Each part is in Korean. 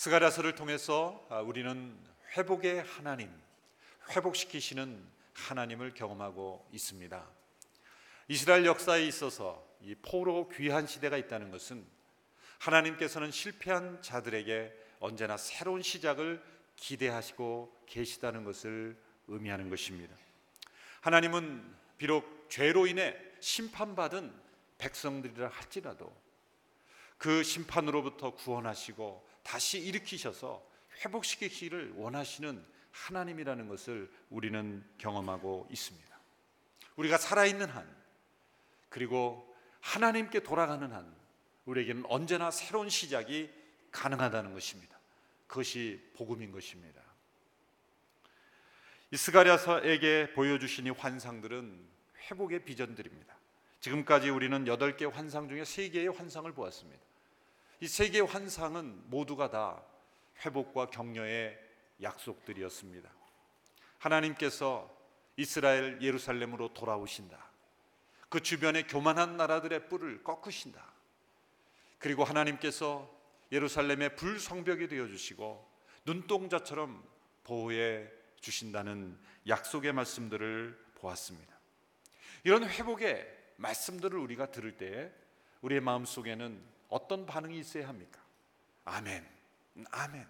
스가랴서를 통해서 우리는 회복의 하나님, 회복시키시는 하나님을 경험하고 있습니다. 이스라엘 역사에 있어서 이 포로 귀환 시대가 있다는 것은 하나님께서는 실패한 자들에게 언제나 새로운 시작을 기대하시고 계시다는 것을 의미하는 것입니다. 하나님은 비록 죄로 인해 심판받은 백성들이라 할지라도 그 심판으로부터 구원하시고 다시 일으키셔서 회복시키기를 원하시는 하나님이라는 것을 우리는 경험하고 있습니다. 우리가 살아있는 한, 그리고 하나님께 돌아가는 한, 우리에게는 언제나 새로운 시작이 가능하다는 것입니다. 그것이 복음인 것입니다. 이 스가랴서에게 보여주신 이 환상들은 회복의 비전들입니다. 지금까지 우리는 8개의 환상 중에 3개의 환상을 보았습니다. 이 3개의 환상은 모두가 다 회복과 격려의 약속들이었습니다. 하나님께서 이스라엘 예루살렘으로 돌아오신다. 그 주변의 교만한 나라들의 뿔을 꺾으신다. 그리고 하나님께서 예루살렘의 불성벽이 되어주시고 눈동자처럼 보호해 주신다는 약속의 말씀들을 보았습니다. 이런 회복의 말씀들을 우리가 들을 때 우리의 마음속에는 어떤 반응이 있어야 합니까? 아멘, 아멘,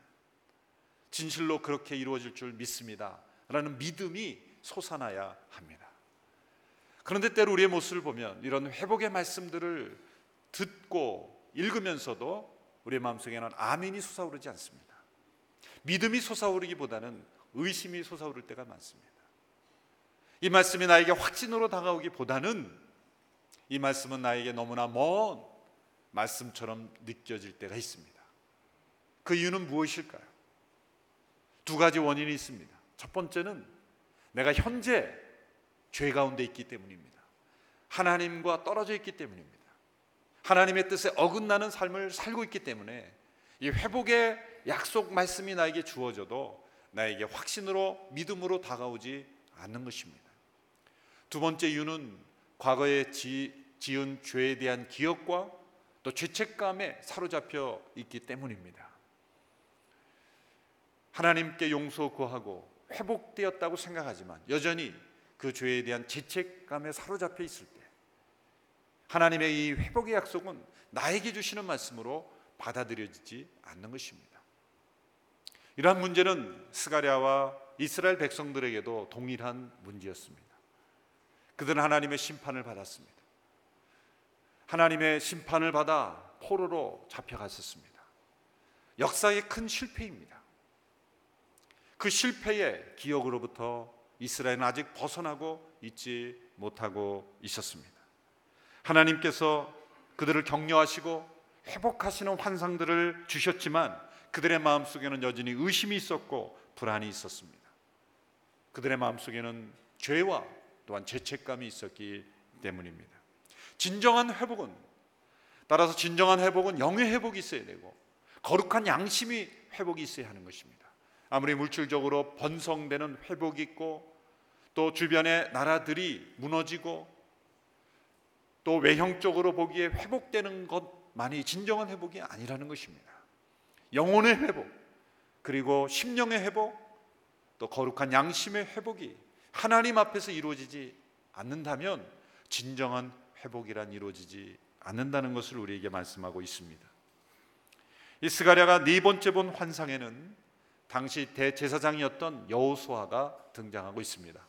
진실로 그렇게 이루어질 줄 믿습니다 라는 믿음이 솟아나야 합니다. 그런데 때로 우리의 모습을 보면 이런 회복의 말씀들을 듣고 읽으면서도 우리의 마음속에는 아멘이 솟아오르지 않습니다. 믿음이 솟아오르기보다는 의심이 솟아오를 때가 많습니다. 이 말씀이 나에게 확신으로 다가오기보다는 이 말씀은 나에게 너무나 먼 말씀처럼 느껴질 때가 있습니다. 그 이유는 무엇일까요? 2가지 원인이 있습니다. 첫 번째는 내가 현재 죄 가운데 있기 때문입니다. 하나님과 떨어져 있기 때문입니다. 하나님의 뜻에 어긋나는 삶을 살고 있기 때문에 이 회복의 약속 말씀이 나에게 주어져도 나에게 확신으로 믿음으로 다가오지 않는 것입니다. 2번째 이유는 과거에 지은 죄에 대한 기억과 또 죄책감에 사로잡혀 있기 때문입니다. 하나님께 용서 구하고 회복되었다고 생각하지만 여전히 그 죄에 대한 죄책감에 사로잡혀 있을 때 하나님의 이 회복의 약속은 나에게 주시는 말씀으로 받아들여지지 않는 것입니다. 이러한 문제는 스가랴와 이스라엘 백성들에게도 동일한 문제였습니다. 그들은 하나님의 심판을 받았습니다. 하나님의 심판을 받아 포로로 잡혀갔었습니다. 역사의 큰 실패입니다. 그 실패의 기억으로부터 이스라엘은 아직 벗어나고 있지 못하고 있었습니다. 하나님께서 그들을 격려하시고 회복하시는 환상들을 주셨지만 그들의 마음속에는 여전히 의심이 있었고 불안이 있었습니다. 그들의 마음속에는 죄와 또한 죄책감이 있었기 때문입니다. 진정한 회복은, 따라서 진정한 회복은 영의 회복이 있어야 되고 거룩한 양심이 회복이 있어야 하는 것입니다. 아무리 물질적으로 번성되는 회복이 있고 또 주변의 나라들이 무너지고 또 외형적으로 보기에 회복되는 것만이 진정한 회복이 아니라는 것입니다. 영혼의 회복, 그리고 심령의 회복, 또 거룩한 양심의 회복이 하나님 앞에서 이루어지지 않는다면 진정한 회복이란 이루어지지 않는다는 것을 우리에게 말씀하고 있습니다. 이 스가랴가 4번째 본 환상에는 당시 대제사장이었던 여호수아가 등장하고 있습니다.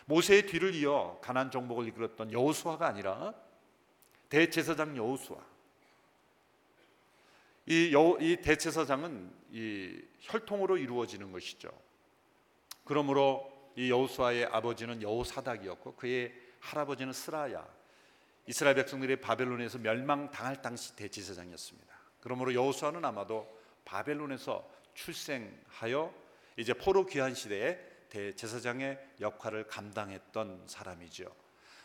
모세의 뒤를 이어 가나안 정복을 이끌었던 여호수아가 아니라 대제사장 여호수아. 이 대제사장은 이 혈통으로 이루어지는 것이죠. 그러므로 이 여호수아의 아버지는 여호사닥이었고 그의 할아버지는 스라야, 이스라엘 백성들이 바벨론에서 멸망당할 당시 대제사장이었습니다. 그러므로 여호수아는 아마도 바벨론에서 출생하여 이제 포로 귀환 시대에 대제사장의 역할을 감당했던 사람이죠.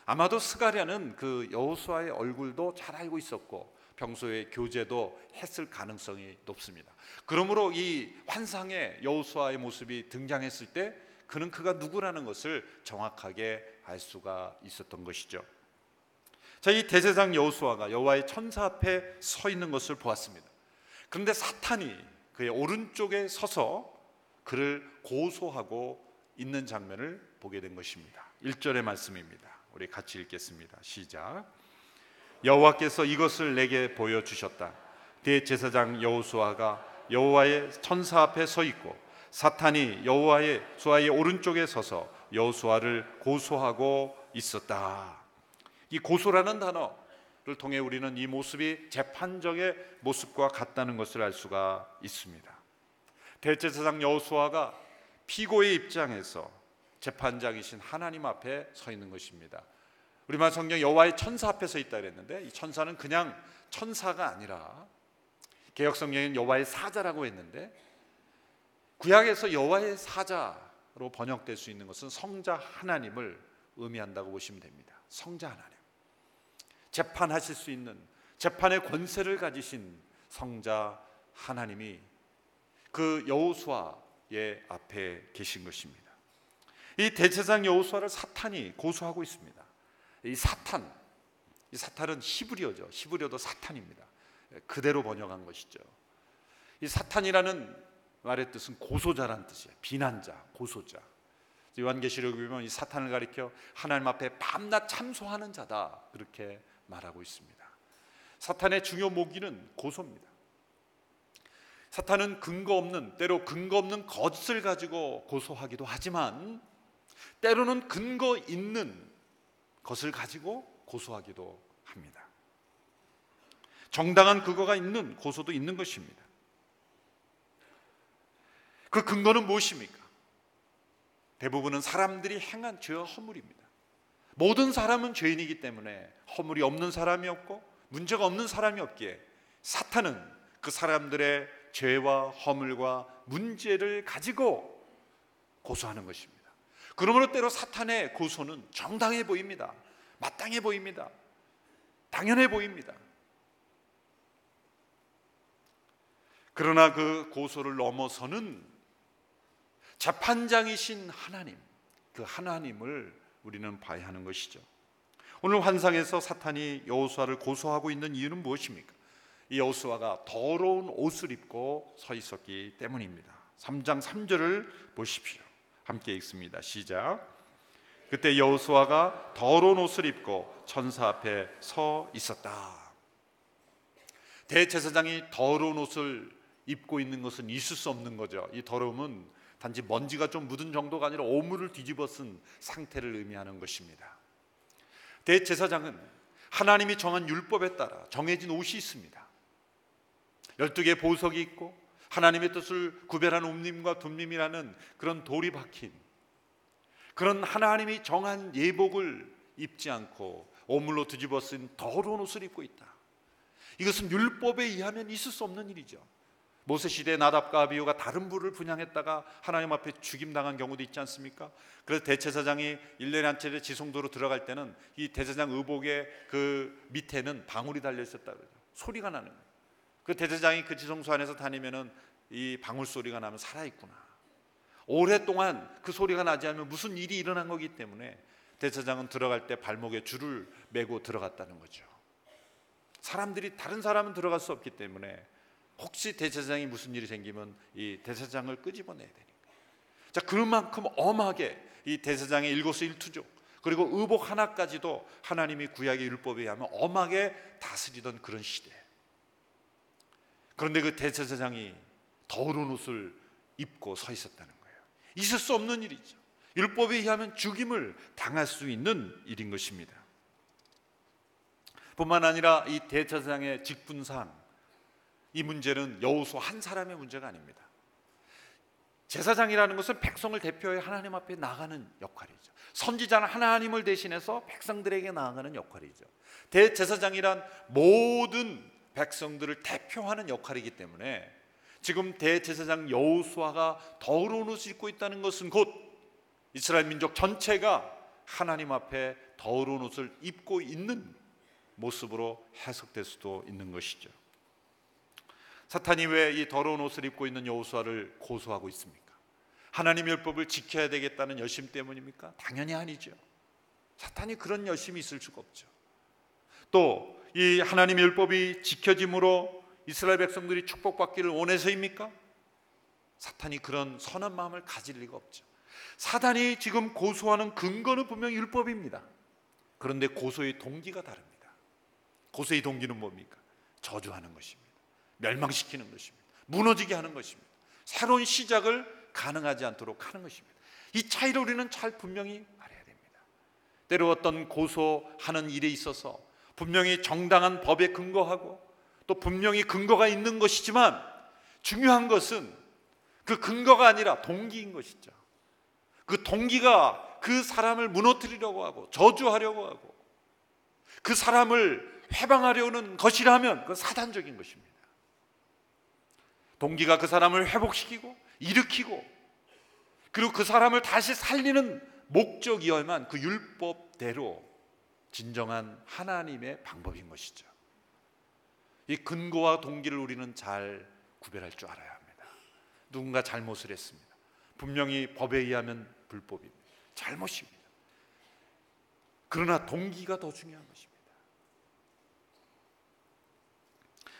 아마도 스가랴는 그 여호수아의 얼굴도 잘 알고 있었고 평소에 교제도 했을 가능성이 높습니다. 그러므로 이 환상의 여호수아의 모습이 등장했을 때 그는 그가 누구라는 것을 정확하게 알 수가 있었던 것이죠. 자, 이 대제사장 여호수아가 여호와의 천사 앞에 서 있는 것을 보았습니다. 그런데 사탄이 그의 오른쪽에 서서 그를 고소하고 있는 장면을 보게 된 것입니다. 1절의 말씀입니다. 우리 같이 읽겠습니다. 시작. 여호와께서 이것을 내게 보여주셨다. 대제사장 여호수아가 여호와의 천사 앞에 서 있고 사탄이 여호와의 오른쪽에 서서 여호수아를 고소하고 있었다. 이 고소라는 단어를 통해 우리는 이 모습이 재판정의 모습과 같다는 것을 알 수가 있습니다. 대제사장 여호수아가 피고의 입장에서 재판장이신 하나님 앞에 서 있는 것입니다. 우리말 성경 여호와의 천사 앞에 서 있다 그랬는데 이 천사는 그냥 천사가 아니라 개역 성경에는 여호와의 사자라고 했는데 구약에서 여호와의 사자로 번역될 수 있는 것은 성자 하나님을 의미한다고 보시면 됩니다. 성자 하나님, 재판하실 수 있는 재판의 권세를 가지신 성자 하나님이 그 여호수아의 앞에 계신 것입니다. 이 대제사장 여호수아를 사탄이 고소하고 있습니다. 이 사탄은 히브리어죠. 히브리어도 사탄입니다. 그대로 번역한 것이죠. 이 사탄이라는 말의 뜻은 고소자란 뜻이에요. 비난자, 고소자. 요한계시록에 보면 이 사탄을 가리켜 하나님 앞에 밤낮 참소하는 자다 그렇게 말하고 있습니다. 사탄의 중요 모기는 고소입니다. 사탄은 때로 근거 없는 것을 가지고 고소하기도 하지만 때로는 근거 있는 것을 가지고 고소하기도 합니다. 정당한 근거가 있는 고소도 있는 것입니다. 그 근거는 무엇입니까? 대부분은 사람들이 행한 죄와 허물입니다. 모든 사람은 죄인이기 때문에 허물이 없는 사람이 없고 문제가 없는 사람이 없기에 사탄은 그 사람들의 죄와 허물과 문제를 가지고 고소하는 것입니다. 그러므로 때로 사탄의 고소는 정당해 보입니다. 마땅해 보입니다. 당연해 보입니다. 그러나 그 고소를 넘어서는 재판장이신 하나님, 그 하나님을 우리는 봐야 하는 것이죠. 오늘 환상에서 사탄이 여호수아를 고소하고 있는 이유는 무엇입니까? 이 여호수아가 더러운 옷을 입고 서 있었기 때문입니다. 3장 3절을 보십시오. 함께 읽습니다. 시작. 그때 여호수아가 더러운 옷을 입고 천사 앞에 서 있었다. 대제사장이 더러운 옷을 입고 있는 것은 있을 수 없는 거죠. 이 더러움은 단지 먼지가 좀 묻은 정도가 아니라 오물을 뒤집어 쓴 상태를 의미하는 것입니다. 대제사장은 하나님이 정한 율법에 따라 정해진 옷이 있습니다. 12개의 보석이 있고 하나님의 뜻을 구별하는 움림과 둠림이라는 그런 돌이 박힌 그런 하나님이 정한 예복을 입지 않고 오물로 뒤집어 쓴 더러운 옷을 입고 있다. 이것은 율법에 의하면 있을 수 없는 일이죠. 모세 시대에 나답과 아비후가 다른 부를 분향했다가 하나님 앞에 죽임당한 경우도 있지 않습니까? 그래서 대제사장이 1년에 한 차례 지성소로 들어갈 때는 이 대제사장 의복의 그 밑에는 방울이 달려 있었다 그러죠. 소리가 나는 거예요. 그 대제사장이 그 지성소 안에서 다니면은 이 방울 소리가 나면 살아있구나. 오랫동안 그 소리가 나지 않으면 무슨 일이 일어난 거기 때문에 대제사장은 들어갈 때 발목에 줄을 메고 들어갔다는 거죠. 다른 사람은 들어갈 수 없기 때문에 혹시 대제사장이 무슨 일이 생기면 이 대제사장을 끄집어내야 되니까. 자, 그만큼 엄하게 이 대제사장의 일거수일투족 그리고 의복 하나까지도 하나님이 구약의 율법에 의하면 엄하게 다스리던 그런 시대. 그런데 그 대제사장이 더러운 옷을 입고 서 있었다는 거예요. 있을 수 없는 일이죠. 율법에 의하면 죽임을 당할 수 있는 일인 것입니다. 뿐만 아니라 이 대제사장의 직분상 이 문제는 여호수아 한 사람의 문제가 아닙니다. 제사장이라는 것은 백성을 대표해 하나님 앞에 나가는 역할이죠. 선지자는 하나님을 대신해서 백성들에게 나아가는 역할이죠. 대제사장이란 모든 백성들을 대표하는 역할이기 때문에 지금 대제사장 여호수아가 더러운 옷을 입고 있다는 것은 곧 이스라엘 민족 전체가 하나님 앞에 더러운 옷을 입고 있는 모습으로 해석될 수도 있는 것이죠. 사탄이 왜 이 더러운 옷을 입고 있는 여호수아를 고소하고 있습니까? 하나님의 율법을 지켜야 되겠다는 열심 때문입니까? 당연히 아니죠. 사탄이 그런 열심이 있을 수가 없죠. 또 이 하나님의 율법이 지켜짐으로 이스라엘 백성들이 축복받기를 원해서입니까? 사탄이 그런 선한 마음을 가질 리가 없죠. 사단이 지금 고소하는 근거는 분명히 율법입니다. 그런데 고소의 동기가 다릅니다. 고소의 동기는 뭡니까? 저주하는 것입니다. 멸망시키는 것입니다. 무너지게 하는 것입니다. 새로운 시작을 가능하지 않도록 하는 것입니다. 이 차이를 우리는 잘 분명히 알아야 됩니다. 때로 어떤 고소하는 일에 있어서 분명히 정당한 법에 근거하고 또 분명히 근거가 있는 것이지만 중요한 것은 그 근거가 아니라 동기인 것이죠. 그 동기가 그 사람을 무너뜨리려고 하고 저주하려고 하고 그 사람을 해방하려는 것이라면 그건 사단적인 것입니다. 동기가 그 사람을 회복시키고 일으키고 그리고 그 사람을 다시 살리는 목적이어야만 그 율법대로 진정한 하나님의 방법인 것이죠. 이 근거와 동기를 우리는 잘 구별할 줄 알아야 합니다. 누군가 잘못을 했습니다. 분명히 법에 의하면 불법입니다. 잘못입니다. 그러나 동기가 더 중요한 것입니다.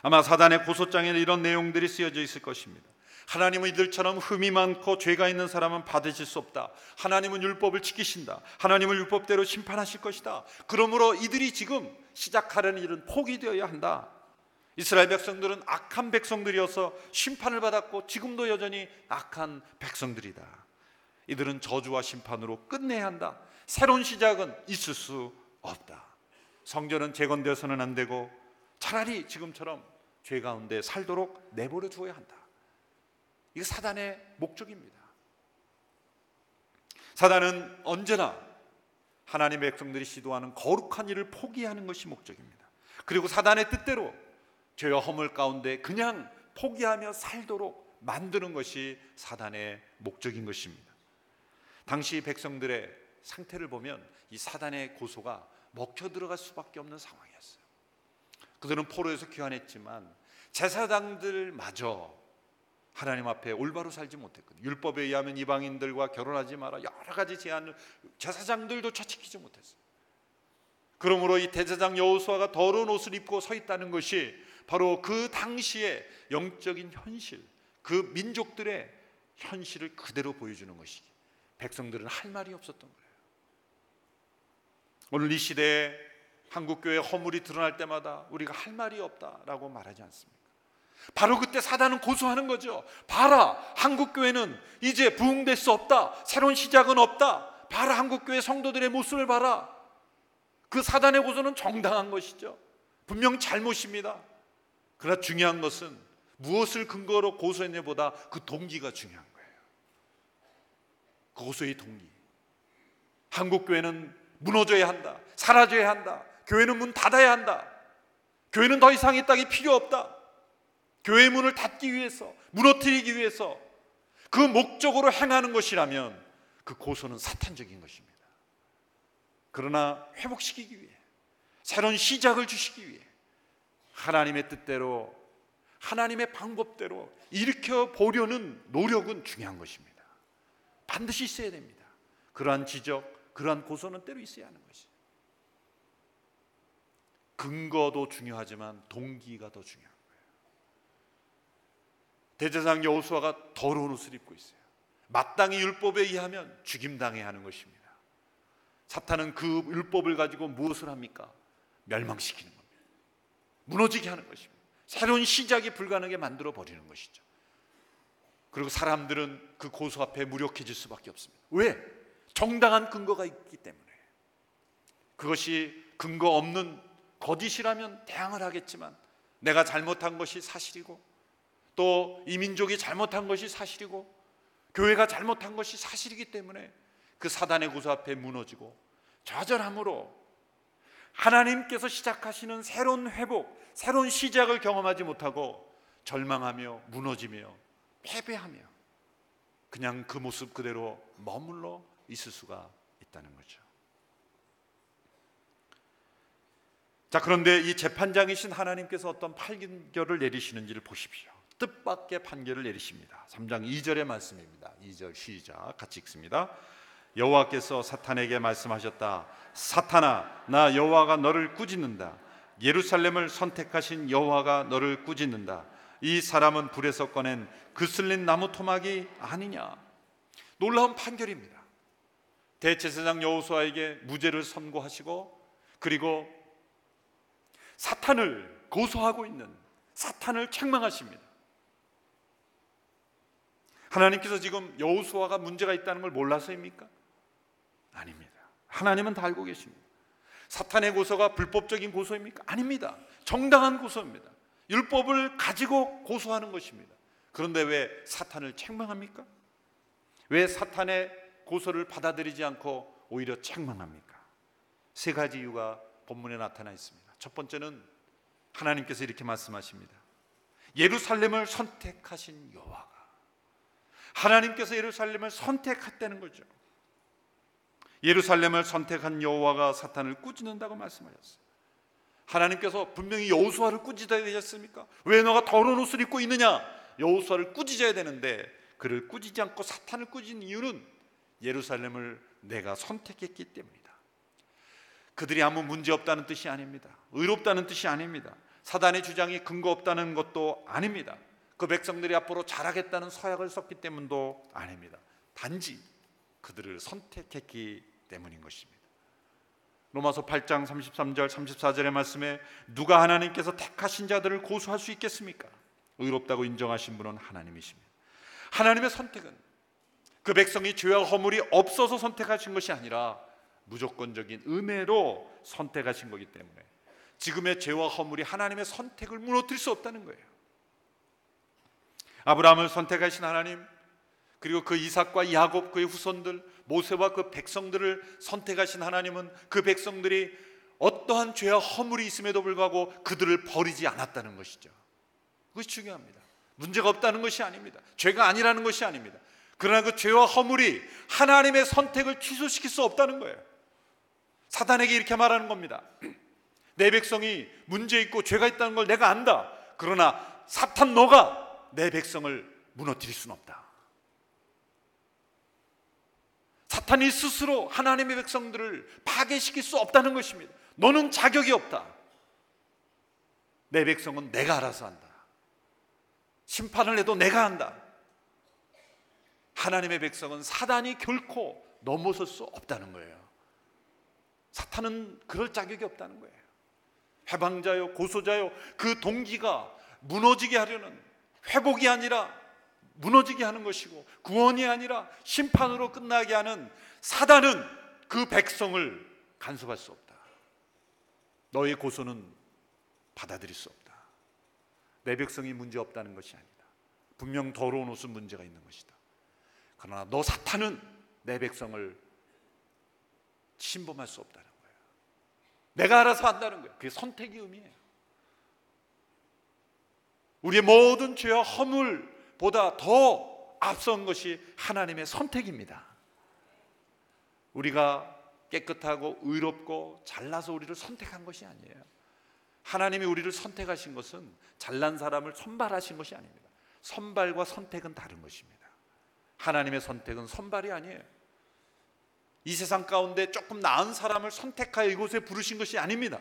아마 사단의 고소장에는 이런 내용들이 쓰여져 있을 것입니다. 하나님은 이들처럼 흠이 많고 죄가 있는 사람은 받으실 수 없다. 하나님은 율법을 지키신다. 하나님은 율법대로 심판하실 것이다. 그러므로 이들이 지금 시작하려는 일은 포기되어야 한다. 이스라엘 백성들은 악한 백성들이어서 심판을 받았고 지금도 여전히 악한 백성들이다. 이들은 저주와 심판으로 끝내야 한다. 새로운 시작은 있을 수 없다. 성전은 재건되어서는 안 되고 차라리 지금처럼 죄 가운데 살도록 내버려 두어야 한다. 이게 사단의 목적입니다. 사단은 언제나 하나님의 백성들이 시도하는 거룩한 일을 포기하는 것이 목적입니다. 그리고 사단의 뜻대로 죄와 허물 가운데 그냥 포기하며 살도록 만드는 것이 사단의 목적인 것입니다. 당시 백성들의 상태를 보면 이 사단의 고소가 먹혀 들어갈 수밖에 없는 상황이었어요. 그들은 포로에서 귀환했지만 제사장들마저 하나님 앞에 올바로 살지 못했거든요. 율법에 의하면 이방인들과 결혼하지 마라 여러 가지 제한을 제사장들도 지키지 못했어요. 그러므로 이 대제사장 여호수아가 더러운 옷을 입고 서 있다는 것이 바로 그 당시의 영적인 현실, 그 민족들의 현실을 그대로 보여주는 것이기 백성들은 할 말이 없었던 거예요. 오늘 이 시대에 한국교회 허물이 드러날 때마다 우리가 할 말이 없다라고 말하지 않습니까? 바로 그때 사단은 고소하는 거죠. 봐라, 한국교회는 이제 부흥될 수 없다. 새로운 시작은 없다. 봐라, 한국교회 성도들의 모습을 봐라. 그 사단의 고소는 정당한 것이죠. 분명 잘못입니다. 그러나 중요한 것은 무엇을 근거로 고소했냐보다 그 동기가 중요한 거예요. 고소의 동기. 한국교회는 무너져야 한다. 사라져야 한다. 교회는 문 닫아야 한다. 교회는 더 이상 이 땅이 필요 없다. 교회의 문을 닫기 위해서, 무너뜨리기 위해서 그 목적으로 행하는 것이라면 그 고소는 사탄적인 것입니다. 그러나 회복시키기 위해, 새로운 시작을 주시기 위해 하나님의 뜻대로, 하나님의 방법대로 일으켜 보려는 노력은 중요한 것입니다. 반드시 있어야 됩니다. 그러한 지적, 그러한 고소는 때로 있어야 하는 것이죠. 근거도 중요하지만 동기가 더 중요한 거예요. 대제사장 여호수아가 더러운 옷을 입고 있어요. 마땅히 율법에 의하면 죽임당해야 하는 것입니다. 사탄은 그 율법을 가지고 무엇을 합니까? 멸망시키는 겁니다. 무너지게 하는 것입니다. 새로운 시작이 불가능하게 만들어 버리는 것이죠. 그리고 사람들은 그 고소 앞에 무력해질 수밖에 없습니다. 왜? 정당한 근거가 있기 때문에. 그것이 근거 없는 거짓이라면 대항을 하겠지만 내가 잘못한 것이 사실이고 또 이 민족이 잘못한 것이 사실이고 교회가 잘못한 것이 사실이기 때문에 그 사단의 고소 앞에 무너지고 좌절함으로 하나님께서 시작하시는 새로운 회복, 새로운 시작을 경험하지 못하고 절망하며 무너지며 패배하며 그냥 그 모습 그대로 머물러 있을 수가 있다는 거죠. 자, 그런데 이 재판장이신 하나님께서 어떤 판결을 내리시는지를 보십시오. 뜻밖의 판결을 내리십니다. 3장 2절의 말씀입니다. 2절 시작 같이 읽습니다. 여호와께서 사탄에게 말씀하셨다. 사탄아, 나 여호와가 너를 꾸짖는다. 예루살렘을 선택하신 여호와가 너를 꾸짖는다. 이 사람은 불에서 꺼낸 그슬린 나무 토막이 아니냐. 놀라운 판결입니다. 대제사장 여호수아에게 무죄를 선고하시고, 그리고 사탄을 고소하고 있는 사탄을 책망하십니다. 하나님께서 지금 여호수아가 문제가 있다는 걸 몰라서입니까? 아닙니다. 하나님은 다 알고 계십니다. 사탄의 고소가 불법적인 고소입니까? 아닙니다. 정당한 고소입니다. 율법을 가지고 고소하는 것입니다. 그런데 왜 사탄을 책망합니까? 왜 사탄의 고소를 받아들이지 않고 오히려 책망합니까? 세 가지 이유가 본문에 나타나 있습니다. 첫 번째는 하나님께서 이렇게 말씀하십니다. 예루살렘을 선택하신 여호와가, 하나님께서 예루살렘을 선택했다는 거죠. 예루살렘을 선택한 여호와가 사탄을 꾸짖는다고 말씀하셨어요. 하나님께서 분명히 여호수아를 꾸짖어야 되셨습니까? 왜 너가 더러운 옷을 입고 있느냐? 여호수아를 꾸짖어야 되는데 그를 꾸짖지 않고 사탄을 꾸짖는 이유는 예루살렘을 내가 선택했기 때문이다. 그들이 아무 문제 없다는 뜻이 아닙니다. 의롭다는 뜻이 아닙니다. 사단의 주장이 근거 없다는 것도 아닙니다. 그 백성들이 앞으로 잘하겠다는 서약을 썼기 때문도 아닙니다. 단지 그들을 선택했기 때문인 것입니다. 로마서 8장 33절 34절의 말씀에 누가 하나님께서 택하신 자들을 고소할 수 있겠습니까? 의롭다고 인정하신 분은 하나님이십니다. 하나님의 선택은 그 백성이 죄와 허물이 없어서 선택하신 것이 아니라 무조건적인 은혜로 선택하신 거기 때문에 지금의 죄와 허물이 하나님의 선택을 무너뜨릴 수 없다는 거예요. 아브라함을 선택하신 하나님, 그리고 그 이삭과 야곱 그의 후손들, 모세와 그 백성들을 선택하신 하나님은 그 백성들이 어떠한 죄와 허물이 있음에도 불구하고 그들을 버리지 않았다는 것이죠. 그것이 중요합니다. 문제가 없다는 것이 아닙니다. 죄가 아니라는 것이 아닙니다. 그러나 그 죄와 허물이 하나님의 선택을 취소시킬 수 없다는 거예요. 사단에게 이렇게 말하는 겁니다. 내 백성이 문제 있고 죄가 있다는 걸 내가 안다. 그러나 사탄 너가 내 백성을 무너뜨릴 수는 없다. 사탄이 스스로 하나님의 백성들을 파괴시킬 수 없다는 것입니다. 너는 자격이 없다. 내 백성은 내가 알아서 한다. 심판을 해도 내가 한다. 하나님의 백성은 사단이 결코 넘어설 수 없다는 거예요. 사탄은 그럴 자격이 없다는 거예요. 해방자요, 고소자요, 그 동기가 무너지게 하려는, 회복이 아니라 무너지게 하는 것이고 구원이 아니라 심판으로 끝나게 하는 사단은 그 백성을 간섭할 수 없다. 너의 고소는 받아들일 수 없다. 내 백성이 문제 없다는 것이 아니다. 분명 더러운 옷은 문제가 있는 것이다. 그러나 너 사탄은 내 백성을 침범할 수 없다는 거예요. 내가 알아서 한다는 거예요. 그게 선택의 의미예요. 우리의 모든 죄와 허물보다 더 앞선 것이 하나님의 선택입니다. 우리가 깨끗하고 의롭고 잘나서 우리를 선택한 것이 아니에요. 하나님이 우리를 선택하신 것은 잘난 사람을 선발하신 것이 아닙니다. 선발과 선택은 다른 것입니다. 하나님의 선택은 선발이 아니에요. 이 세상 가운데 조금 나은 사람을 선택하여 이곳에 부르신 것이 아닙니다.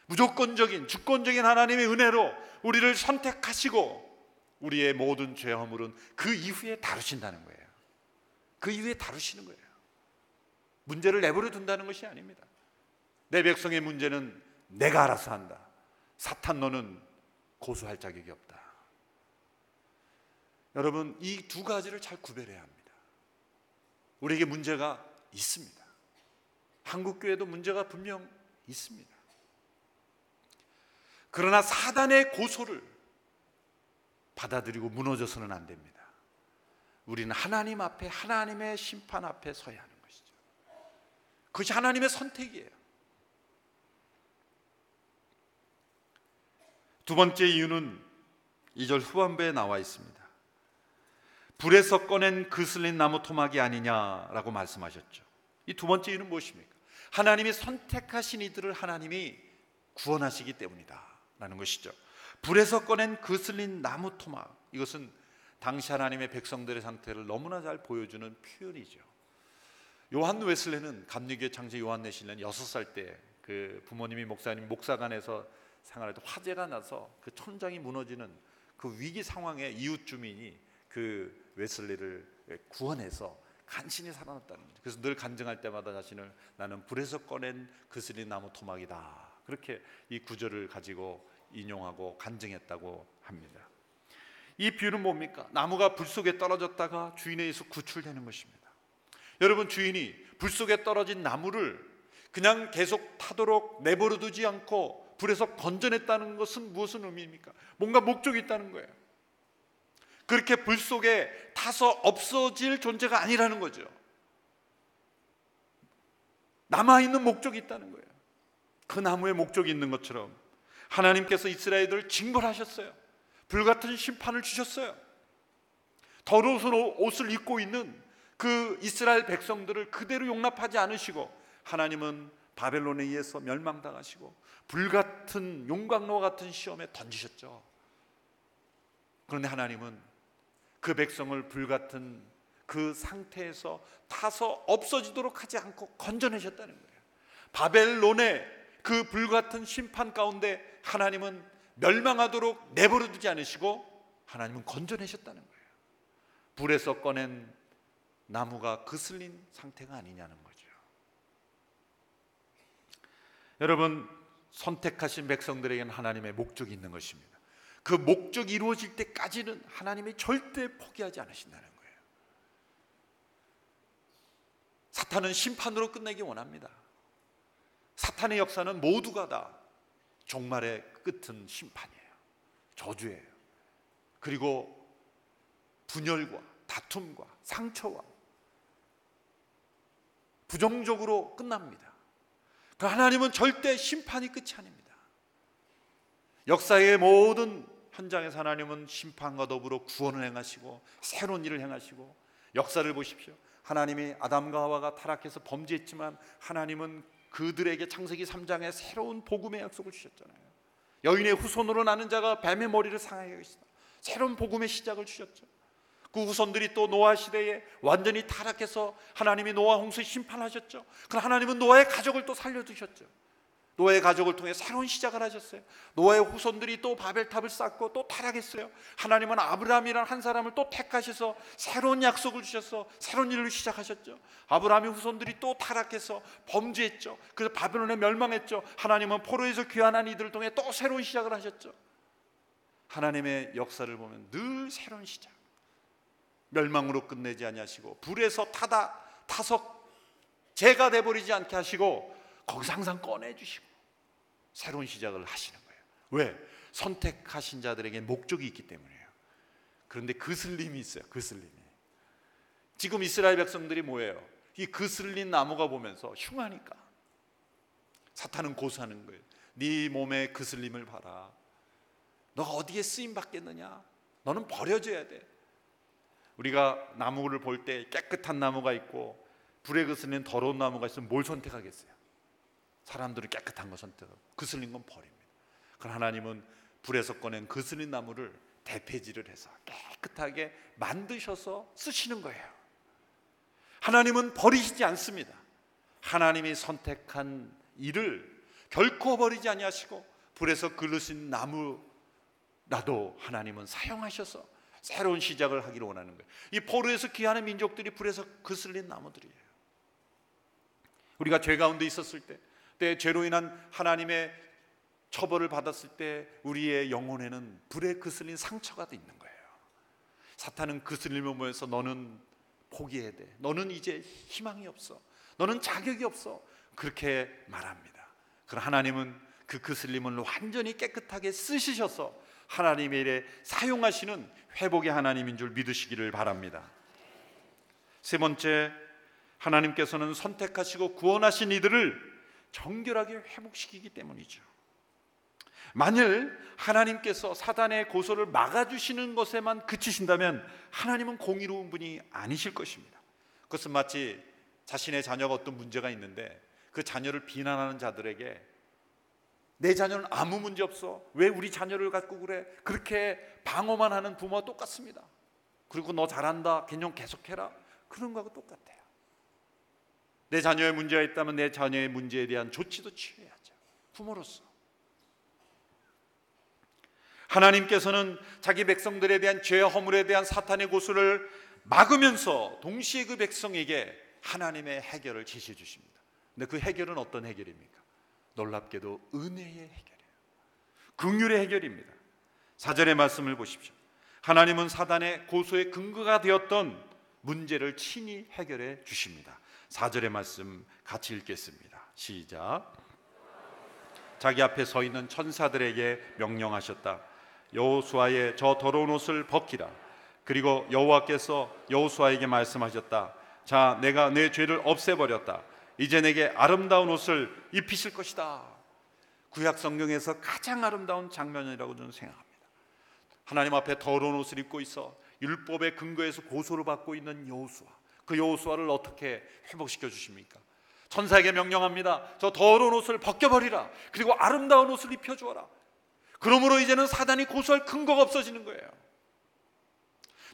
무조건적인 주권적인 하나님의 은혜로 우리를 선택하시고 우리의 모든 죄 허물은 그 이후에 다루신다는 거예요. 그 이후에 다루시는 거예요. 문제를 내버려 둔다는 것이 아닙니다. 내 백성의 문제는 내가 알아서 한다. 사탄 너는 고소할 자격이 없다. 여러분, 이 두 가지를 잘 구별해야 합니다. 우리에게 문제가 있습니다. 한국교회도 문제가 분명 있습니다. 그러나 사단의 고소를 받아들이고 무너져서는 안 됩니다. 우리는 하나님 앞에, 하나님의 심판 앞에 서야 하는 것이죠. 그것이 하나님의 선택이에요. 두 번째 이유는 2절 후반부에 나와 있습니다. 불에서 꺼낸 그슬린 나무 토막이 아니냐라고 말씀하셨죠. 이 두 번째 이유는 무엇입니까? 하나님이 선택하신 이들을 하나님이 구원하시기 때문이다 라는 것이죠. 불에서 꺼낸 그슬린 나무 토막, 이것은 당시 하나님의 백성들의 상태를 너무나 잘 보여주는 표현이죠. 요한 웨슬레는 감리교회 창시 요한 웨슬레는 6살 때 그 부모님이 목사님 목사관에서 생활할 때 화재가 나서 그 천장이 무너지는 그 위기 상황에 이웃 주민이 그 웨슬리를 구원해서 간신히 살아났다는 거죠. 그래서 늘 간증할 때마다 자신을 나는 불에서 꺼낸 그슬린 나무 토막이다, 그렇게 이 구절을 가지고 인용하고 간증했다고 합니다. 이 비유는 뭡니까? 나무가 불 속에 떨어졌다가 주인에 의해서 구출되는 것입니다. 여러분, 주인이 불 속에 떨어진 나무를 그냥 계속 타도록 내버려 두지 않고 불에서 건져냈다는 것은 무엇은 의미입니까? 뭔가 목적이 있다는 거예요. 그렇게 불 속에 타서 없어질 존재가 아니라는 거죠. 남아있는 목적이 있다는 거예요. 그 나무에 목적이 있는 것처럼 하나님께서 이스라엘들을 징벌하셨어요. 불같은 심판을 주셨어요. 더러운 옷을 입고 있는 그 이스라엘 백성들을 그대로 용납하지 않으시고 하나님은 바벨론에 의해서 멸망당하시고 불같은 용광로와 같은 시험에 던지셨죠. 그런데 하나님은 그 백성을 불같은 그 상태에서 타서 없어지도록 하지 않고 건져내셨다는 거예요. 바벨론의 그 불같은 심판 가운데 하나님은 멸망하도록 내버려 두지 않으시고 하나님은 건져내셨다는 거예요. 불에서 꺼낸 나무가 그슬린 상태가 아니냐는 거죠. 여러분, 선택하신 백성들에게는 하나님의 목적이 있는 것입니다. 그 목적이 이루어질 때까지는 하나님이 절대 포기하지 않으신다는 거예요. 사탄은 심판으로 끝내기 원합니다. 사탄의 역사는 모두가 다 종말의 끝은 심판이에요. 저주예요. 그리고 분열과 다툼과 상처와 부정적으로 끝납니다. 그 하나님은 절대 심판이 끝이 아닙니다. 역사의 모든 현장에서 하나님은 심판과 더불어 구원을 행하시고 새로운 일을 행하시고, 역사를 보십시오. 하나님이 아담과 하와가 타락해서 범죄했지만 하나님은 그들에게 창세기 3장에 새로운 복음의 약속을 주셨잖아요. 여인의 후손으로 나는 자가 뱀의 머리를 상하게 하겠다. 새로운 복음의 시작을 주셨죠. 그 후손들이 또 노아 시대에 완전히 타락해서 하나님이 노아 홍수 심판하셨죠. 그러나 하나님은 노아의 가족을 또 살려두셨죠. 노아의 가족을 통해 새로운 시작을 하셨어요. 노아의 후손들이 또 바벨탑을 쌓고 또 타락했어요. 하나님은 아브라함이라는 한 사람을 또 택하셔서 새로운 약속을 주셔서 새로운 일을 시작하셨죠. 아브라함의 후손들이 또 타락해서 범죄했죠. 그래서 바벨론에 멸망했죠. 하나님은 포로에서 귀환한 이들을 통해 또 새로운 시작을 하셨죠. 하나님의 역사를 보면 늘 새로운 시작, 멸망으로 끝내지 아니하시고 불에서 타서 재가 돼버리지 않게 하시고 거기서 항상 꺼내주시고 새로운 시작을 하시는 거예요. 왜? 선택하신 자들에게 목적이 있기 때문이에요. 그런데 그슬림이 있어요. 그슬림이. 지금 이스라엘 백성들이 뭐예요? 이 그슬린 나무가 보면서 흉하니까 사탄은 고소하는 거예요. 네 몸에 그슬림을 봐라. 너가 어디에 쓰임 받겠느냐? 너는 버려져야 돼. 우리가 나무를 볼 때 깨끗한 나무가 있고 불에 그슬린 더러운 나무가 있으면 뭘 선택하겠어요? 사람들은 깨끗한 거 선택하고 그슬린 건 버립니다. 그러나 하나님은 불에서 꺼낸 그슬린 나무를 대패질을 해서 깨끗하게 만드셔서 쓰시는 거예요. 하나님은 버리시지 않습니다. 하나님이 선택한 일을 결코 버리지 아니하시고 불에서 그르신 나무라도 하나님은 사용하셔서 새로운 시작을 하기를 원하는 거예요. 이 포로에서 귀하는 민족들이 불에서 그슬린 나무들이에요. 우리가 죄 가운데 있었을 때 죄로 인한 하나님의 처벌을 받았을 때 우리의 영혼에는 불에 그슬린 상처가 있는 거예요. 사탄은 그슬림을 보면서 너는 포기해야 돼. 너는 이제 희망이 없어. 너는 자격이 없어. 그렇게 말합니다. 그러나 하나님은 그 그슬림을 완전히 깨끗하게 쓰시셔서 하나님의 일에 사용하시는 회복의 하나님인 줄 믿으시기를 바랍니다. 세 번째, 하나님께서는 선택하시고 구원하신 이들을 정결하게 회복시키기 때문이죠. 만일 하나님께서 사단의 고소를 막아주시는 것에만 그치신다면 하나님은 공의로운 분이 아니실 것입니다. 그것은 마치 자신의 자녀가 어떤 문제가 있는데 그 자녀를 비난하는 자들에게 내 자녀는 아무 문제 없어, 왜 우리 자녀를 갖고 그래, 그렇게 방어만 하는 부모와 똑같습니다. 그리고 너 잘한다, 개념 계속해라, 그런 거하고 똑같아요. 내 자녀의 문제가 있다면 내 자녀의 문제에 대한 조치도 취해야죠. 부모로서 하나님께서는 자기 백성들에 대한 죄 허물에 대한 사탄의 고소를 막으면서 동시에 그 백성에게 하나님의 해결을 제시해 주십니다. 근데 그 해결은 어떤 해결입니까? 놀랍게도 은혜의 해결이에요. 긍휼의 해결입니다. 4절의 말씀을 보십시오. 하나님은 사단의 고소의 근거가 되었던 문제를 친히 해결해 주십니다. 4절의 말씀 같이 읽겠습니다. 시작. 자기 앞에 서 있는 천사들에게 명령하셨다. 여호수아의 저 더러운 옷을 벗기라. 그리고 여호와께서 여호수아에게 말씀하셨다. 자, 내가 내 죄를 없애버렸다. 이제 내게 아름다운 옷을 입히실 것이다. 구약 성경에서 가장 아름다운 장면이라고 저는 생각합니다. 하나님 앞에 더러운 옷을 입고 있어 율법의 근거에서 고소를 받고 있는 여호수아, 그 여호수아를 어떻게 회복시켜 주십니까? 천사에게 명령합니다. 저 더러운 옷을 벗겨버리라. 그리고 아름다운 옷을 입혀주어라. 그러므로 이제는 사단이 고소할 근거가 없어지는 거예요.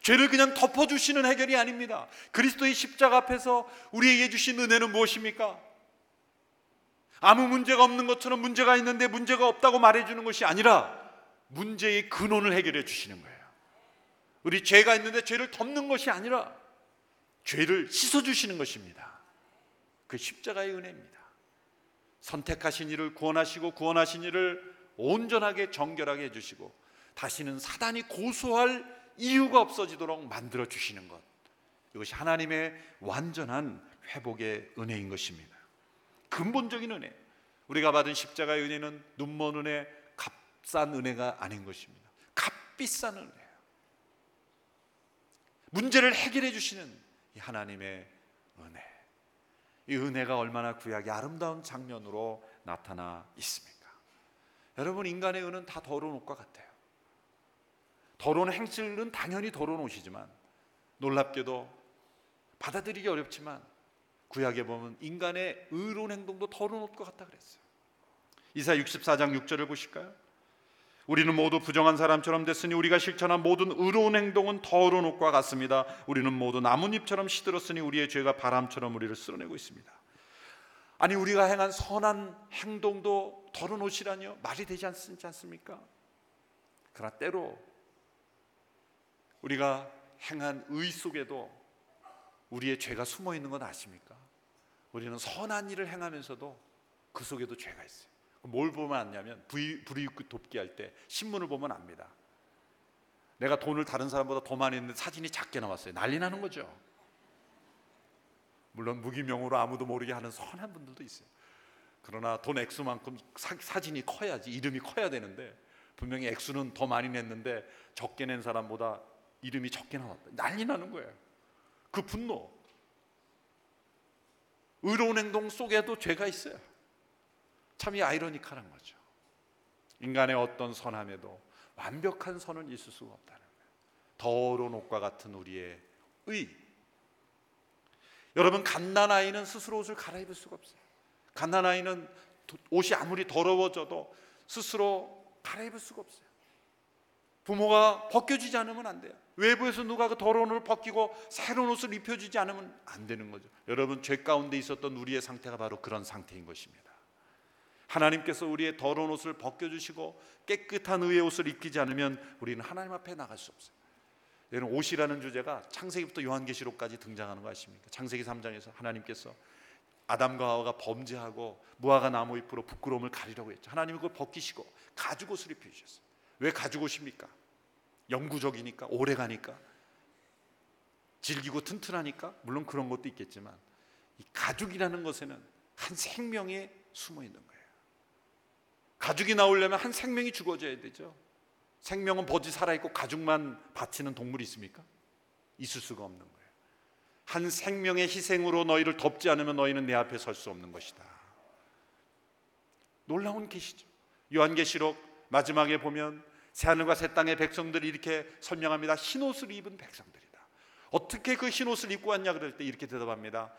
죄를 그냥 덮어주시는 해결이 아닙니다. 그리스도의 십자가 앞에서 우리에게 주신 은혜는 무엇입니까? 아무 문제가 없는 것처럼 문제가 있는데 문제가 없다고 말해주는 것이 아니라 문제의 근원을 해결해 주시는 거예요. 우리 죄가 있는데 죄를 덮는 것이 아니라 죄를 씻어주시는 것입니다. 그 십자가의 은혜입니다. 선택하신 이를 구원하시고 구원하신 이를 온전하게 정결하게 해주시고 다시는 사단이 고소할 이유가 없어지도록 만들어 주시는 것, 이것이 하나님의 완전한 회복의 은혜인 것입니다. 근본적인 은혜, 우리가 받은 십자가의 은혜는 눈먼 은혜, 값싼 은혜가 아닌 것입니다. 값비싼 은혜예요. 문제를 해결해 주시는 이 하나님의 은혜, 이 은혜가 얼마나 구약의 아름다운 장면으로 나타나 있습니까? 여러분, 인간의 은은 다 더러운 옷과 같아요. 더러운 행실은 당연히 더러운 옷이지만 놀랍게도 받아들이기 어렵지만 구약에 보면 인간의 의로운 행동도 더러운 옷과 같다 그랬어요. 이사야 64장 6절을 보실까요? 우리는 모두 부정한 사람처럼 됐으니 우리가 실천한 모든 의로운 행동은 더러운 옷과 같습니다. 우리는 모두 나뭇잎처럼 시들었으니 우리의 죄가 바람처럼 우리를 쓸어내고 있습니다. 아니, 우리가 행한 선한 행동도 더러운 옷이라니요? 말이 되지 않지 않습니까? 그러나 때로 우리가 행한 의 속에도 우리의 죄가 숨어 있는 건 아십니까? 우리는 선한 일을 행하면서도 그 속에도 죄가 있어요. 뭘 보면 아냐면 불이웃 돕기 할 때 신문을 보면 압니다. 내가 돈을 다른 사람보다 더 많이 했는데 사진이 작게 나왔어요. 난리 나는 거죠. 물론 무기명으로 아무도 모르게 하는 선한 분들도 있어요. 그러나 돈 액수만큼 사진이 커야지, 이름이 커야 되는데 분명히 액수는 더 많이 냈는데 적게 낸 사람보다 이름이 적게 나왔다. 난리 나는 거예요. 그 분노. 의로운 행동 속에도 죄가 있어요. 참 이 아이러니컬한 거죠. 인간의 어떤 선함에도 완벽한 선은 있을 수가 없다는 거예요. 더러운 옷과 같은 우리의 의. 여러분, 갓난아이는 스스로 옷을 갈아입을 수가 없어요. 갓난아이는 옷이 아무리 더러워져도 스스로 갈아입을 수가 없어요. 부모가 벗겨주지 않으면 안 돼요. 외부에서 누가 그 더러운 옷을 벗기고 새로운 옷을 입혀주지 않으면 안 되는 거죠. 여러분, 죄 가운데 있었던 우리의 상태가 바로 그런 상태인 것입니다. 하나님께서 우리의 더러운 옷을 벗겨주시고 깨끗한 의의 옷을 입히지 않으면 우리는 하나님 앞에 나갈 수 없어요. 여러분, 옷이라는 주제가 창세기부터 요한계시록까지 등장하는 거 아십니까? 창세기 3장에서 하나님께서 아담과 하와가 범죄하고 무화과 나무 잎으로 부끄러움을 가리라고 했죠. 하나님이 그걸 벗기시고 가죽옷을 입혀주셨어요. 왜 가죽옷입니까? 영구적이니까, 오래가니까, 질기고 튼튼하니까. 물론 그런 것도 있겠지만 이 가죽이라는 것에는 한 생명이 숨어 있는 거예요. 가죽이 나오려면 한 생명이 죽어져야 되죠. 생명은 버지 살아있고 가죽만 바치는 동물이 있습니까? 있을 수가 없는 거예요. 한 생명의 희생으로 너희를 덮지 않으면 너희는 내 앞에 설 수 없는 것이다. 놀라운 계시죠. 요한계시록 마지막에 보면 새하늘과 새 땅의 백성들이 이렇게 설명합니다. 흰옷을 입은 백성들이다. 어떻게 그 흰옷을 입고 왔냐 그럴 때 이렇게 대답합니다.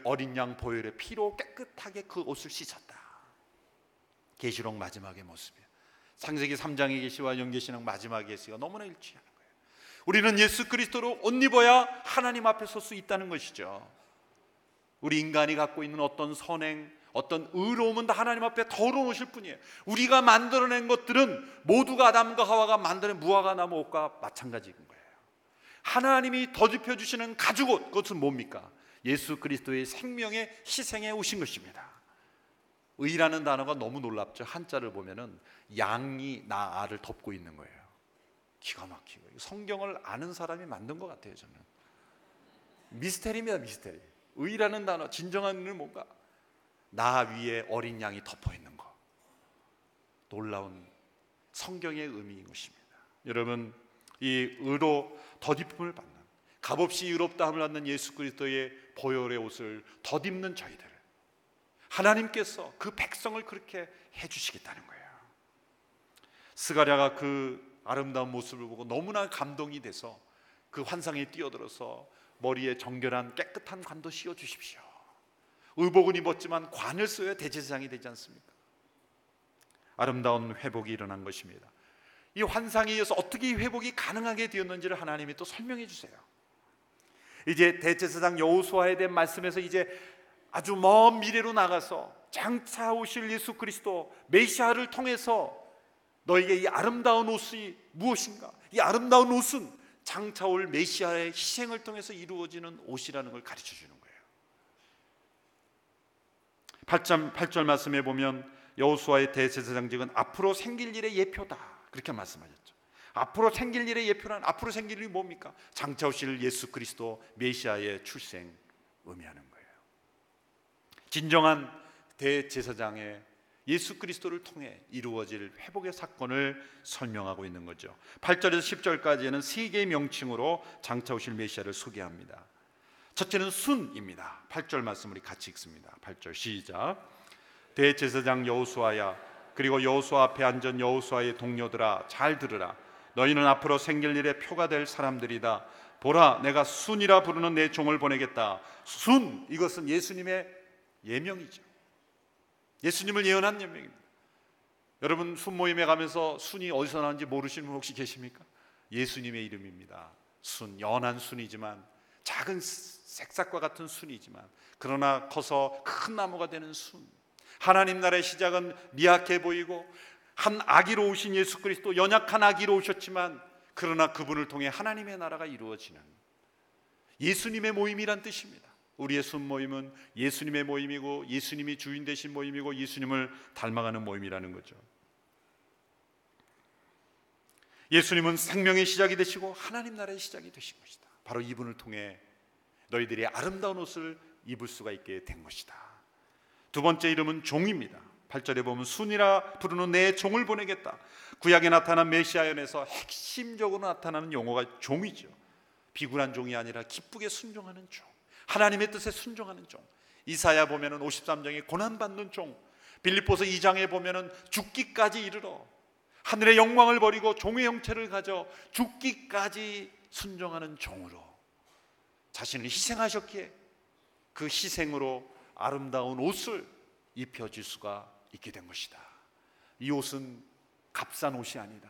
어린 양 보혈의 피로 깨끗하게 그 옷을 씻었다. 계시록 마지막의 모습이에요. 창세기 3장의 계시와 연계시록 마지막의 계시가 너무나 일치하는 거예요. 우리는 예수 그리스도로 옷 입어야 하나님 앞에 설 수 있다는 것이죠. 우리 인간이 갖고 있는 어떤 선행, 어떤 의로움은 다 하나님 앞에 덜어놓으실 뿐이에요. 우리가 만들어낸 것들은 모두가 아담과 하와가 만드는 무화과 나무 옷과 마찬가지인 거예요. 하나님이 더집혀 주시는 가죽옷, 그것은 뭡니까? 예수 그리스도의 생명의 희생에 오신 것입니다. 의라는 단어가 너무 놀랍죠. 한자를 보면은 양이 나를 덮고 있는 거예요. 기가 막히고, 성경을 아는 사람이 만든 것 같아요. 저는 미스테리입니다. 미스테리. 의라는 단어, 진정한 의는 뭔가? 나 위에 어린 양이 덮어 있는 것. 놀라운 성경의 의미인 것입니다. 여러분, 이 의로 덧입음을 받는, 값없이 의롭다함을 받는 예수 그리스도의 보혈의 옷을 덧입는 저희들, 하나님께서 그 백성을 그렇게 해주시겠다는 거예요. 스가랴가 그 아름다운 모습을 보고 너무나 감동이 돼서 그 환상에 뛰어들어서 머리에 정결한 깨끗한 관도 씌워 주십시오. 의복은 입었지만 관을 써야 대제사장이 되지 않습니까? 아름다운 회복이 일어난 것입니다. 이 환상에 의해서 어떻게 이 회복이 가능하게 되었는지를 하나님이 또 설명해 주세요. 이제 대제사장 여호수아에 대한 말씀에서 이제 아주 먼 미래로 나가서 장차 오실 예수 그리스도 메시아를 통해서 너에게 이 아름다운 옷이 무엇인가? 이 아름다운 옷은 장차 올 메시아의 희생을 통해서 이루어지는 옷이라는 걸 가르쳐 주는 거예요. 8절 말씀에 보면 여호수아의 대제사장직은 앞으로 생길 일의 예표다, 그렇게 말씀하셨죠. 앞으로 생길 일의 예표란, 앞으로 생길 일이 뭡니까? 장차 오실 예수 그리스도 메시아의 출생 의미하는 거예요. 진정한 대제사장의 예수 그리스도를 통해 이루어질 회복의 사건을 설명하고 있는 거죠. 8절에서 10절까지는 세 개의 명칭으로 장차 오실 메시아를 소개합니다. 첫째는 순입니다. 8절 말씀 우리 같이 읽습니다. 8절 시작. 대제사장 여호수아야, 그리고 여호수아 앞에 앉은 여호수아의 동료들아, 잘 들으라. 너희는 앞으로 생길 일의 표가 될 사람들이다. 보라, 내가 순이라 부르는 내 종을 보내겠다. 순, 이것은 예수님의 예명이죠. 예수님을 예언한 예명입니다. 여러분, 순모임에 가면서 순이 어디서 나왔는지 모르시는 분 혹시 계십니까? 예수님의 이름입니다. 순, 연한 순이지만, 작은 색삭과 같은 순이지만, 그러나 커서 큰 나무가 되는 순. 하나님 나라의 시작은 미약해 보이고 한 아기로 오신 예수 그리스도, 연약한 아기로 오셨지만 그러나 그분을 통해 하나님의 나라가 이루어지는 예수님의 모임이란 뜻입니다. 우리의 순모임은 예수님의 모임이고, 예수님이 주인 되신 모임이고, 예수님을 닮아가는 모임이라는 거죠. 예수님은 생명의 시작이 되시고 하나님 나라의 시작이 되신 것이다. 바로 이분을 통해 너희들이 아름다운 옷을 입을 수가 있게 된 것이다. 두 번째 이름은 종입니다. 8절에 보면 순이라 부르는 내 종을 보내겠다. 구약에 나타난 메시아연에서 핵심적으로 나타나는 용어가 종이죠. 비굴한 종이 아니라 기쁘게 순종하는 종, 하나님의 뜻에 순종하는 종. 이사야 보면은 53장에 고난받는 종, 빌립보서 2장에 보면은 죽기까지 이르러 하늘의 영광을 버리고 종의 형체를 가져 죽기까지 순종하는 종으로 자신을 희생하셨기에 그 희생으로 아름다운 옷을 입혀줄 수가 있게 된 것이다. 이 옷은 값싼 옷이 아니다.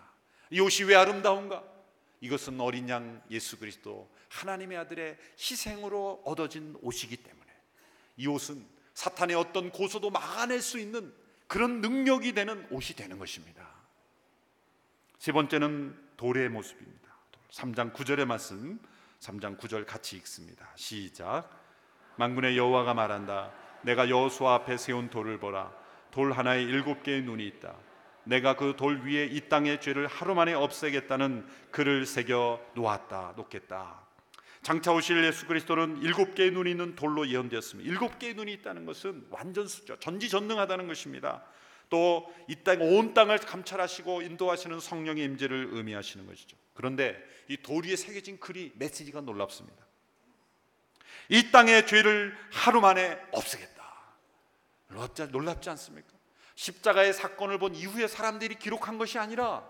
이 옷이 왜 아름다운가? 이것은 어린 양 예수 그리스도 하나님의 아들의 희생으로 얻어진 옷이기 때문에 이 옷은 사탄의 어떤 고소도 막아낼 수 있는 그런 능력이 되는 옷이 되는 것입니다. 세 번째는 돌의 모습입니다. 3장 9절의 말씀, 3장 9절 같이 읽습니다. 시작. 만군의 여호와가 말한다. 내가 여호수아 앞에 세운 돌을 보라. 돌 하나에 7개의 눈이 있다. 내가 그 돌 위에 이 땅의 죄를 하루 만에 없애겠다는 글을 새겨 놓겠다. 장차 오실 예수 그리스도는 7개의 눈이 있는 돌로 예언되었습니다. 7개의 눈이 있다는 것은 완전수죠. 전지전능하다는 것입니다. 또 이 땅, 온 땅을 감찰하시고 인도하시는 성령의 임재를 의미하시는 것이죠. 그런데 이 돌 위에 새겨진 글이, 메시지가 놀랍습니다. 이 땅의 죄를 하루 만에 없애겠다. 놀랍지 않습니까? 십자가의 사건을 본 이후에 사람들이 기록한 것이 아니라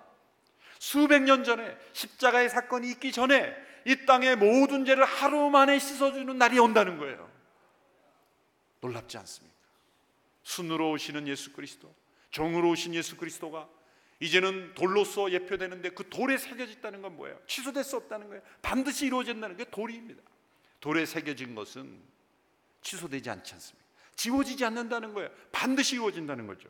수백 년 전에, 십자가의 사건이 있기 전에 이 땅의 모든 죄를 하루 만에 씻어주는 날이 온다는 거예요. 놀랍지 않습니까? 순으로 오시는 예수 그리스도, 종으로 오신 예수 그리스도가 이제는 돌로서 예표되는데 그 돌에 새겨졌다는 건 뭐예요? 취소될 수 없다는 거예요. 반드시 이루어진다는 게 돌입니다. 돌에 새겨진 것은 취소되지 않지 않습니까? 지워지지 않는다는 거예요. 반드시 이루어진다는 거죠.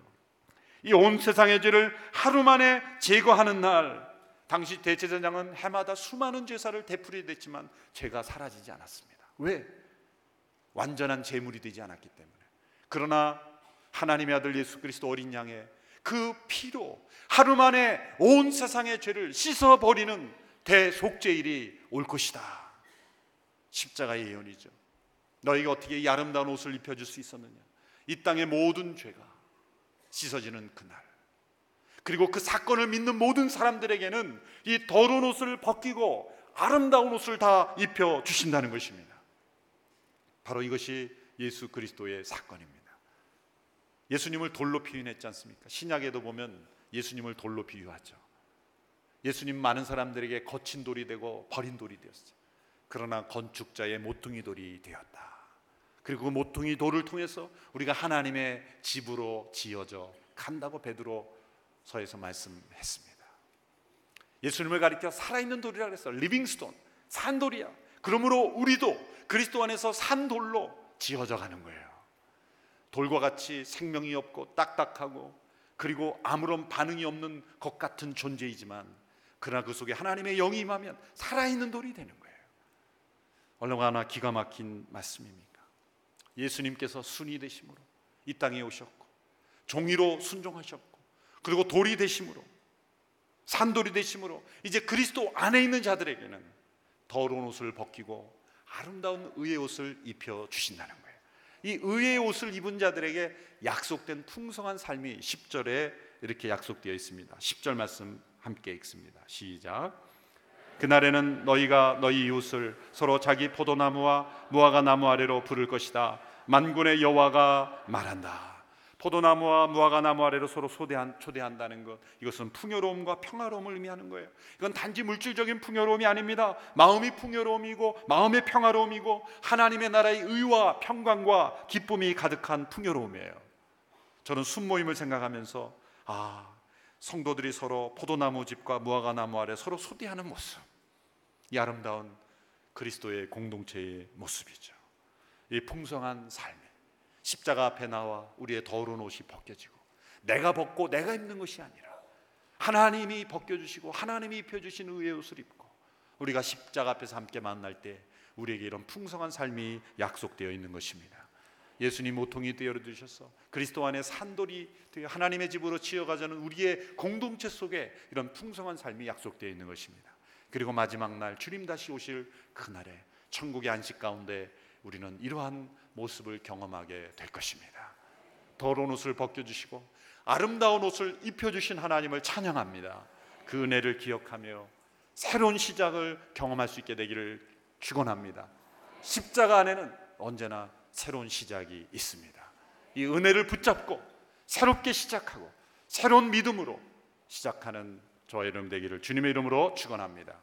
이 온 세상의 죄를 하루 만에 제거하는 날, 당시 대제사장은 해마다 수많은 제사를 되풀이했지만 죄가 사라지지 않았습니다. 왜? 완전한 제물이 되지 않았기 때문에. 그러나 하나님의 아들 예수 그리스도 어린 양의 그 피로 하루 만에 온 세상의 죄를 씻어버리는 대속죄일이 올 것이다. 십자가의 예언이죠. 너희가 어떻게 이 아름다운 옷을 입혀줄 수 있었느냐. 이 땅의 모든 죄가 씻어지는 그날, 그리고 그 사건을 믿는 모든 사람들에게는 이 더러운 옷을 벗기고 아름다운 옷을 다 입혀주신다는 것입니다. 바로 이것이 예수 그리스도의 사건입니다. 예수님을 돌로 표현했지 않습니까? 신약에도 보면 예수님을 돌로 비유하죠. 예수님 많은 사람들에게 거친 돌이 되고 버린 돌이 되었어요. 그러나 건축자의 모퉁이 돌이 되었다. 그리고 그 모퉁이 돌을 통해서 우리가 하나님의 집으로 지어져 간다고 베드로서에서 말씀했습니다. 예수님을 가리켜 살아있는 돌이라 그랬어요. 리빙스톤, 산돌이야. 그러므로 우리도 그리스도 안에서 산돌로 지어져 가는 거예요. 돌과 같이 생명이 없고 딱딱하고 그리고 아무런 반응이 없는 것 같은 존재이지만, 그러나 그 속에 하나님의 영이 임하면 살아있는 돌이 되는 거예요. 얼마나 기가 막힌 말씀입니까? 예수님께서 순이 되심으로 이 땅에 오셨고, 종이로 순종하셨고, 그리고 돌이 되심으로, 산돌이 되심으로 이제 그리스도 안에 있는 자들에게는 더러운 옷을 벗기고 아름다운 의의 옷을 입혀 주신다는 거예요. 이 의의 옷을 입은 자들에게 약속된 풍성한 삶이 10절에 이렇게 약속되어 있습니다. 10절 말씀 함께 읽습니다. 시작. 그날에는 너희가 너희 이웃을 서로 자기 포도나무와 무화과 나무 아래로 부를 것이다. 만군의 여호와가 말한다. 포도나무와 무화과 나무 아래로 서로 초대한다는 것, 이것은 풍요로움과 평화로움을 의미하는 거예요. 이건 단지 물질적인 풍요로움이 아닙니다. 마음이 풍요로움이고 마음의 평화로움이고 하나님의 나라의 의와 평강과 기쁨이 가득한 풍요로움이에요. 저는 순모임을 생각하면서 성도들이 서로 포도나무 집과 무화과 나무 아래 서로 소대하는 모습, 이 아름다운 그리스도의 공동체의 모습이죠. 이 풍성한 삶이 십자가 앞에 나와 우리의 더러운 옷이 벗겨지고 내가 벗고 내가 입는 것이 아니라 하나님이 벗겨주시고 하나님이 입혀주신 의의 옷을 입고 우리가 십자가 앞에서 함께 만날 때 우리에게 이런 풍성한 삶이 약속되어 있는 것입니다. 예수님 모퉁이 되어 주셔서 그리스도 안에 산돌이 되어 하나님의 집으로 지어가자는 우리의 공동체 속에 이런 풍성한 삶이 약속되어 있는 것입니다. 그리고 마지막 날 주님 다시 오실 그날에 천국의 안식 가운데 우리는 이러한 모습을 경험하게 될 것입니다. 더러운 옷을 벗겨주시고 아름다운 옷을 입혀주신 하나님을 찬양합니다. 그 은혜를 기억하며 새로운 시작을 경험할 수 있게 되기를 축원합니다. 십자가 안에는 언제나 새로운 시작이 있습니다. 이 은혜를 붙잡고 새롭게 시작하고 새로운 믿음으로 시작하는 저의 이름 되기를 주님의 이름으로 축원합니다.